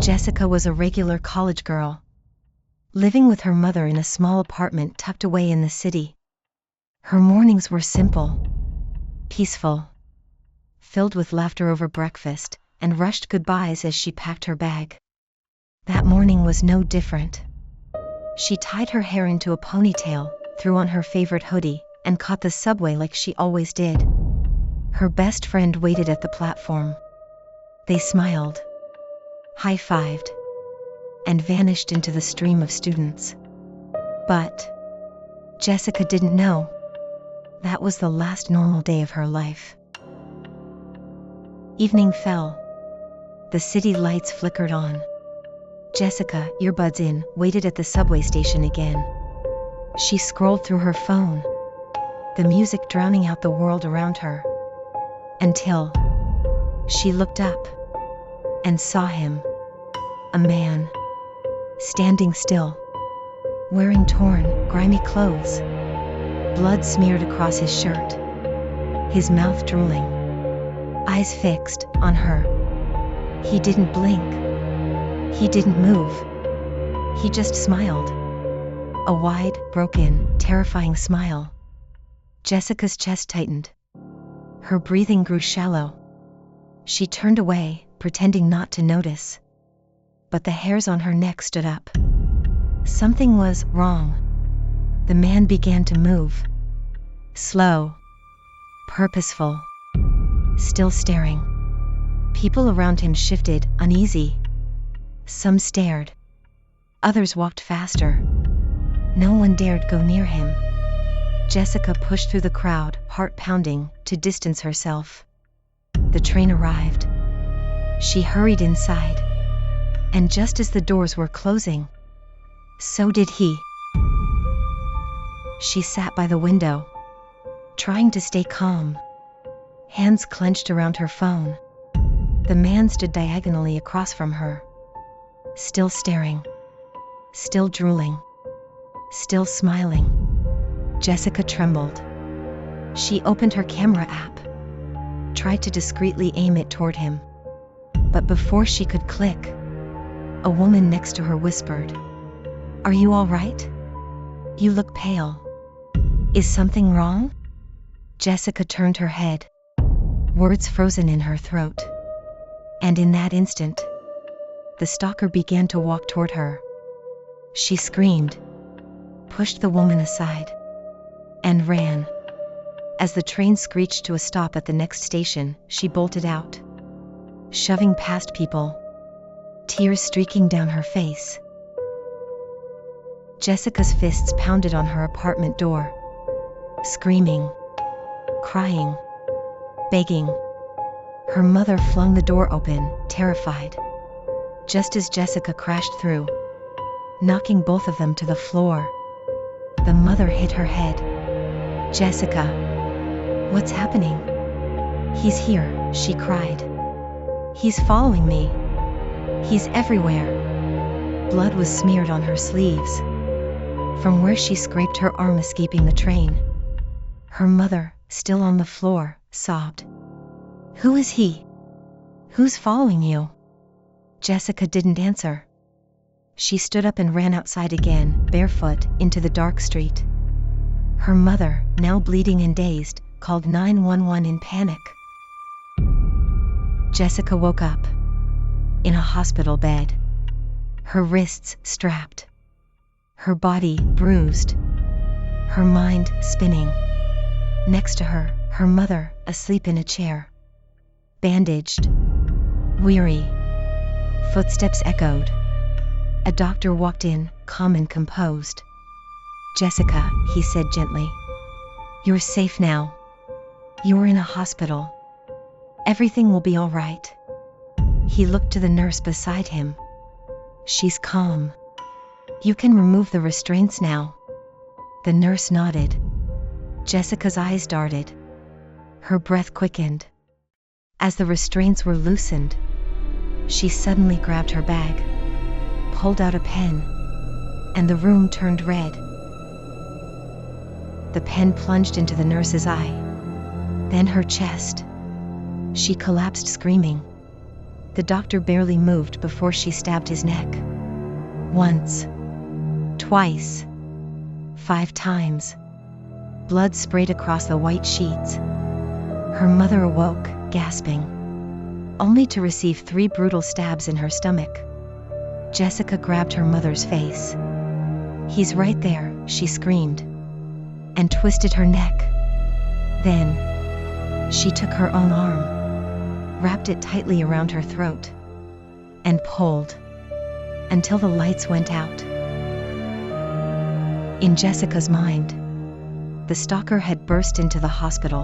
Jessica was a regular college girl, living with her mother in a small apartment tucked away in the city. Her mornings were simple, peaceful, filled with laughter over breakfast, and rushed goodbyes as she packed her bag. That morning was no different. She tied her hair into a ponytail, threw on her favorite hoodie, and caught the subway like she always did. Her best friend waited at the platform. They smiled, high-fived, and vanished into the stream of students. But Jessica didn't know that was the last normal day of her life. Evening fell. The city lights flickered on. Jessica, earbuds in, waited at the subway station again. She scrolled through her phone, the music drowning out the world around her, until she looked up and saw him, a man, standing still, wearing torn, grimy clothes, blood smeared across his shirt, his mouth drooling, eyes fixed on her. He didn't blink. He didn't move. He just smiled. A wide, broken, terrifying smile. Jessica's chest tightened. Her breathing grew shallow. She turned away, pretending not to notice. But the hairs on her neck stood up. Something was wrong. The man began to move. Slow. Purposeful. Still staring. People around him shifted, uneasy. Some stared. Others walked faster. No one dared go near him. Jessica pushed through the crowd, heart pounding, to distance herself. The train arrived. She hurried inside. And just as the doors were closing, so did he. She sat by the window, trying to stay calm, hands clenched around her phone. The man stood diagonally across from her, still staring, still drooling, still smiling. Jessica trembled. She opened her camera app, tried to discreetly aim it toward him. But before she could click, a woman next to her whispered, "Are you all right? You look pale. Is something wrong?" Jessica turned her head, words frozen in her throat. And in that instant, the stalker began to walk toward her. She screamed, pushed the woman aside, and ran. As the train screeched to a stop at the next station, she bolted out, shoving past people, tears streaking down her face. Jessica's fists pounded on her apartment door, screaming, crying, begging. Her mother flung the door open, terrified, just as Jessica crashed through, knocking both of them to the floor. The mother hit her head. "Jessica, what's happening?" "He's here," she cried. "He's following me. He's everywhere." Blood was smeared on her sleeves, from where she scraped her arm escaping the train. Her mother, still on the floor, sobbed. "Who is he? Who's following you?" Jessica didn't answer. She stood up and ran outside again, barefoot, into the dark street. Her mother, now bleeding and dazed, called 911 in panic. Jessica woke up in a hospital bed, her wrists strapped, her body bruised, her mind spinning. Next to her, her mother, asleep in a chair, bandaged, weary. Footsteps echoed. A doctor walked in, calm and composed. "Jessica," he said gently, "you're safe now. You're in a hospital. Everything will be all right." He looked to the nurse beside him. "She's calm. You can remove the restraints now." The nurse nodded. Jessica's eyes darted. Her breath quickened. As the restraints were loosened, she suddenly grabbed her bag, pulled out a pen, and the room turned red. The pen plunged into the nurse's eye, then her chest. She collapsed screaming. The doctor barely moved before she stabbed his neck. Once. Twice. 5 times. Blood sprayed across the white sheets. Her mother awoke, gasping, only to receive 3 brutal stabs in her stomach. Jessica grabbed her mother's face. "He's right there," she screamed, and twisted her neck. Then, she took her own arm, wrapped it tightly around her throat, and pulled until the lights went out. In Jessica's mind, the stalker had burst into the hospital,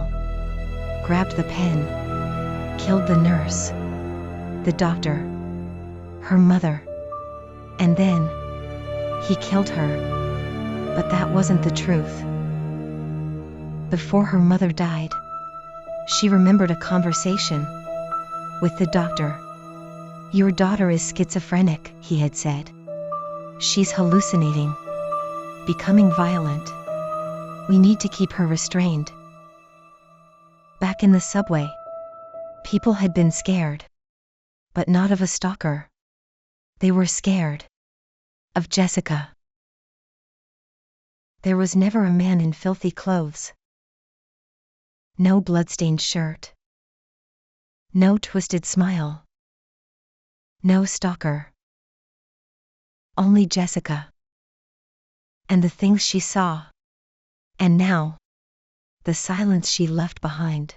grabbed the pen, killed the nurse, the doctor, her mother, and then he killed her. But that wasn't the truth. Before her mother died, she remembered a conversation with the doctor. "Your daughter is schizophrenic," he had said. "She's hallucinating, becoming violent. We need to keep her restrained." Back in the subway, people had been scared, but not of a stalker. They were scared of Jessica. There was never a man in filthy clothes. No bloodstained shirt. No twisted smile. No stalker. Only Jessica. And the things she saw. And now, the silence she left behind.